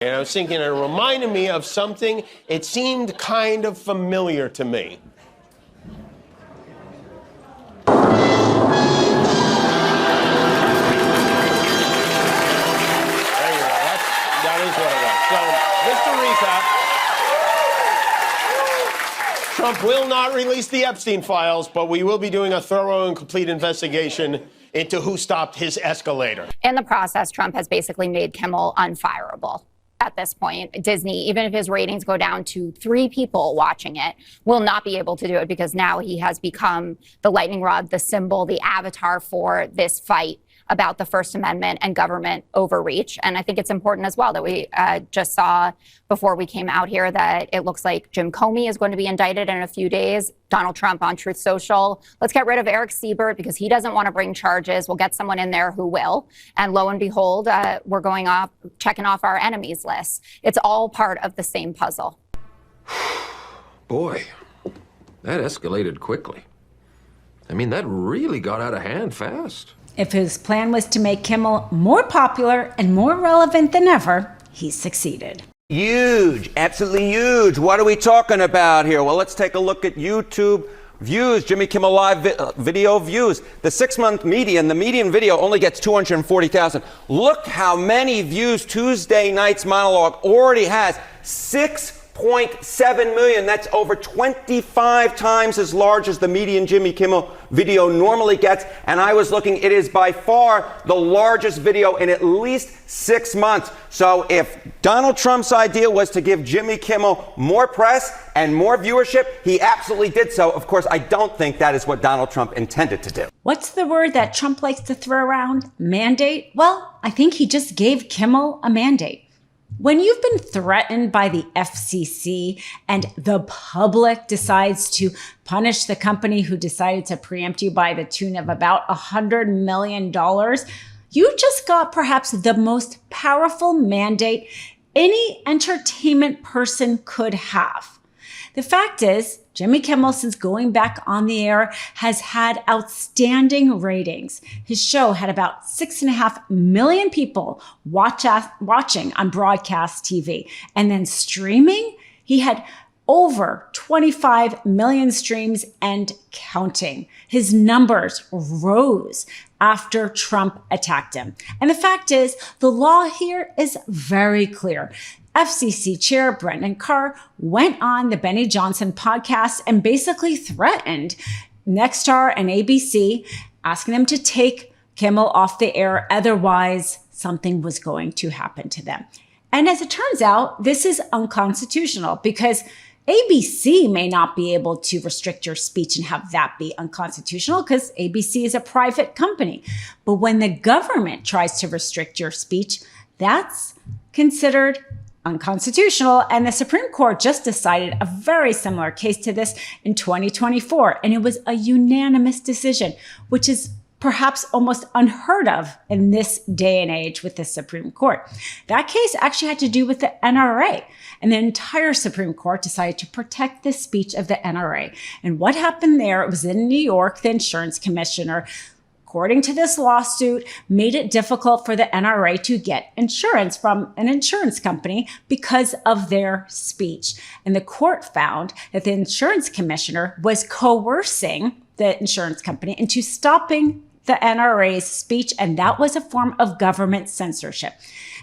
And I was thinking, it reminded me of something. It seemed kind of familiar to me. That is what it was. So, just to recap, Trump will not release the Epstein files, but we will be doing a thorough and complete investigation into who stopped his escalator. In the process, Trump has basically made Kimmel unfireable. At this point, Disney, even if his ratings go down to 3 people watching it, will not be able to do it because now he has become the lightning rod, the symbol, the avatar for this fight about the First Amendment and government overreach. And I think it's important as well that we just saw before we came out here that it looks like Jim Comey is going to be indicted in a few days. Donald Trump on Truth Social. Let's get rid of Eric Siebert because he doesn't want to bring charges. We'll get someone in there who will. And lo and behold, we're going off, checking off our enemies list. It's all part of the same puzzle. Boy, that escalated quickly. I mean, that really got out of hand fast. If his plan was to make Kimmel more popular and more relevant than ever, he succeeded. Huge, absolutely huge. What are we talking about here? Well, let's take a look at YouTube views, Jimmy Kimmel Live video views. The 6-month median, the median video only gets 240,000. Look how many views Tuesday night's monologue already has. 6.7 million. That's over 25 times as large as the median Jimmy Kimmel video normally gets. And I was looking, it is by far the largest video in at least 6 months. So if Donald Trump's idea was to give Jimmy Kimmel more press and more viewership, he absolutely did so. Of course, I don't think that is what Donald Trump intended to do. What's the word that Trump likes to throw around? Mandate? Well, I think he just gave Kimmel a mandate. When you've been threatened by the FCC and the public decides to punish the company who decided to preempt you by the tune of about $100 million, you just got perhaps the most powerful mandate any entertainment person could have. The fact is, Jimmy Kimmel, since going back on the air, has had outstanding ratings. His show had about 6.5 million people watching on broadcast TV. And then streaming, he had over 25 million streams and counting. His numbers rose after Trump attacked him. And the fact is, the law here is very clear. FCC Chair Brendan Carr went on the Benny Johnson podcast and basically threatened Nexstar and ABC, asking them to take Kimmel off the air. Otherwise, something was going to happen to them. And as it turns out, this is unconstitutional because ABC may not be able to restrict your speech and have that be unconstitutional because ABC is a private company. But when the government tries to restrict your speech, that's considered unconstitutional. And the Supreme Court just decided a very similar case to this in 2024. And it was a unanimous decision, which is perhaps almost unheard of in this day and age with the Supreme Court. That case actually had to do with the NRA. And the entire Supreme Court decided to protect the speech of the NRA. And what happened there, it was in New York, the insurance commissioner, according to this lawsuit, made it difficult for the NRA to get insurance from an insurance company because of their speech. And the court found that the insurance commissioner was coercing the insurance company into stopping the NRA's speech, and that was a form of government censorship.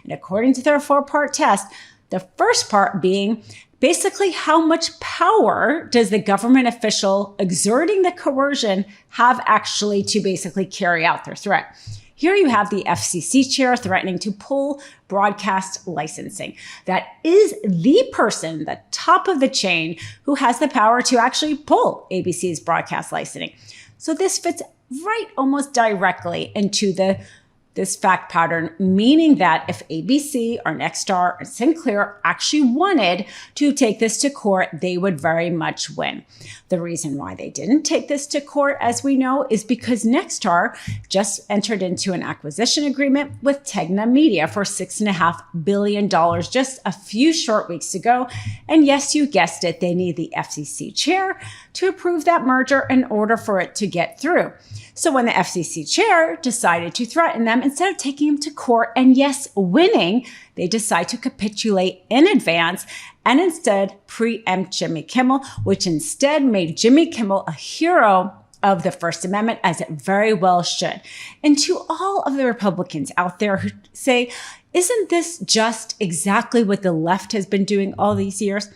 And according to their 4-part test, the first part being basically how much power does the government official exerting the coercion have actually to basically carry out their threat. Here you have the FCC chair threatening to pull broadcast licensing. That is the person, the top of the chain, who has the power to actually pull ABC's broadcast licensing. So this fits right almost directly into this fact pattern, meaning that if ABC or Nexstar or Sinclair actually wanted to take this to court, they would very much win. The reason why they didn't take this to court, as we know, is because Nexstar just entered into an acquisition agreement with Tegna Media for $6.5 billion just a few short weeks ago. And yes, you guessed it, they need the FCC chair to approve that merger in order for it to get through. So when the FCC chair decided to threaten them, instead of taking him to court and yes, winning, they decide to capitulate in advance and instead preempt Jimmy Kimmel, which instead made Jimmy Kimmel a hero of the First Amendment, as it very well should. And to all of the Republicans out there who say, isn't this just exactly what the left has been doing all these years?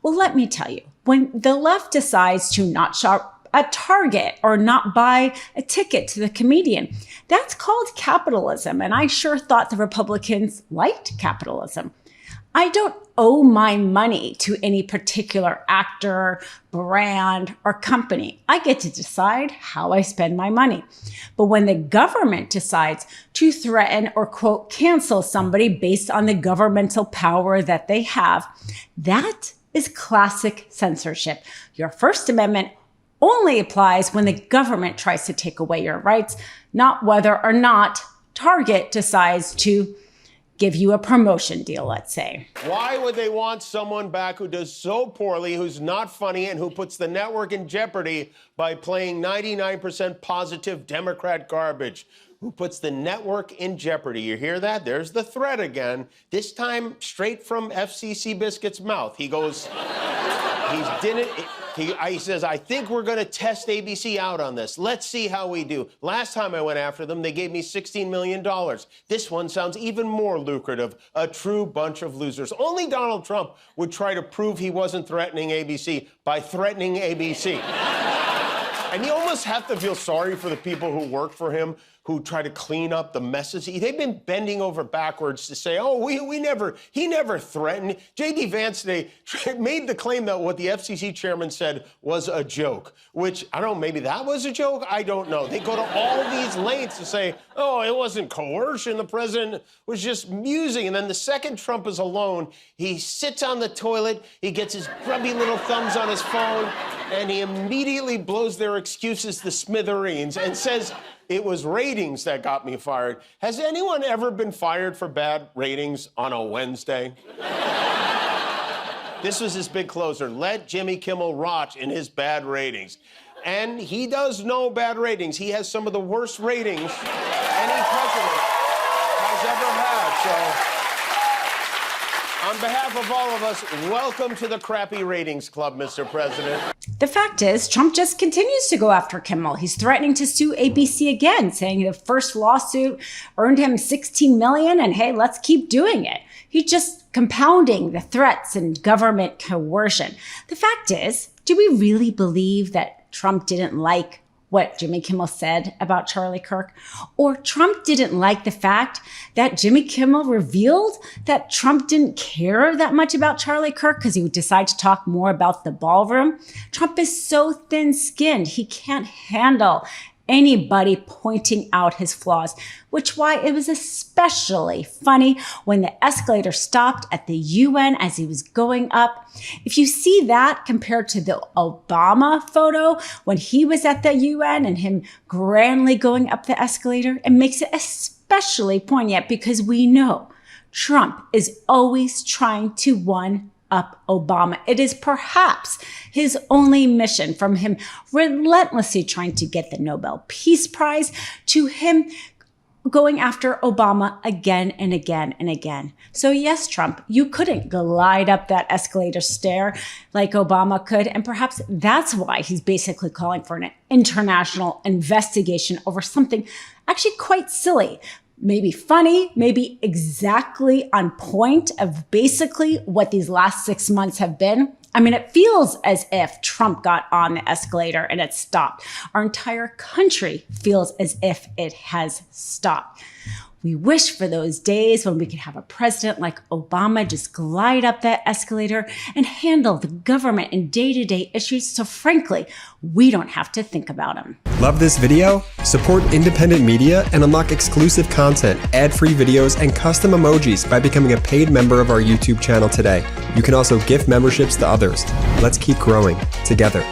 Well, let me tell you, when the left decides to not shop at Target or not buy a ticket to the comedian, that's called capitalism. And I sure thought the Republicans liked capitalism. I don't owe my money to any particular actor, brand, or company. I get to decide how I spend my money. But when the government decides to threaten or, quote, cancel somebody based on the governmental power that they have, that is classic censorship. Your First Amendment only applies when the government tries to take away your rights, not whether or not Target decides to give you a promotion deal, let's say. Why would they want someone back who does so poorly, who's not funny, and who puts the network in jeopardy by playing 99% positive Democrat garbage? Who puts the network in jeopardy? You hear that? There's the threat again. This time straight from FCC Biscuit's mouth. He goes, he says, I think we're going to test ABC out on this. Let's see how we do. Last time I went after them, they gave me $16 million. This one sounds even more lucrative. A true bunch of losers. Only Donald Trump would try to prove he wasn't threatening ABC by threatening ABC. And you almost have to feel sorry for the people who work for him, who try to clean up the messes. They've been bending over backwards to say, oh, he never threatened. J.D. Vance today made the claim that what the FCC chairman said was a joke, which, I don't know, maybe that was a joke? I don't know. They go to all these lengths to say, oh, it wasn't coercion. The president was just musing. And then the second Trump is alone, he sits on the toilet, he gets his grubby little thumbs on his phone, and he immediately blows their excuses to smithereens and says, it was ratings that got me fired. Has anyone ever been fired for bad ratings on a Wednesday? This was his big closer. Let Jimmy Kimmel rot in his bad ratings. And he does know bad ratings. He has some of the worst ratings any president has ever had. So, on behalf of all of us, welcome to the crappy ratings club, Mr. President. The fact is, Trump just continues to go after Kimmel. He's threatening to sue ABC again, saying the first lawsuit earned him $16 million, and hey, let's keep doing it. He's just compounding the threats and government coercion. The fact is, do we really believe that Trump didn't like what Jimmy Kimmel said about Charlie Kirk? Or Trump didn't like the fact that Jimmy Kimmel revealed that Trump didn't care that much about Charlie Kirk because he would decide to talk more about the ballroom? Trump is so thin-skinned, he can't handle anybody pointing out his flaws, which why it was especially funny when the escalator stopped at the UN as he was going up. If you see that compared to the Obama photo when he was at the UN and him grandly going up the escalator, it makes it especially poignant because we know Trump is always trying to one up Obama. It is perhaps his only mission, from him relentlessly trying to get the Nobel Peace Prize to him going after Obama again and again and again. So yes, Trump, you couldn't glide up that escalator stair like Obama could. And perhaps that's why he's basically calling for an international investigation over something actually quite silly. Maybe funny, maybe exactly on point of basically what these last 6 months have been. I mean, it feels as if Trump got on the escalator and it stopped. Our entire country feels as if it has stopped. We wish for those days when we could have a president like Obama just glide up that escalator and handle the government and day-to-day issues, so frankly, we don't have to think about them. Love this video? Support independent media and unlock exclusive content, ad-free videos, and custom emojis by becoming a paid member of our YouTube channel today. You can also gift memberships to others. Let's keep growing together.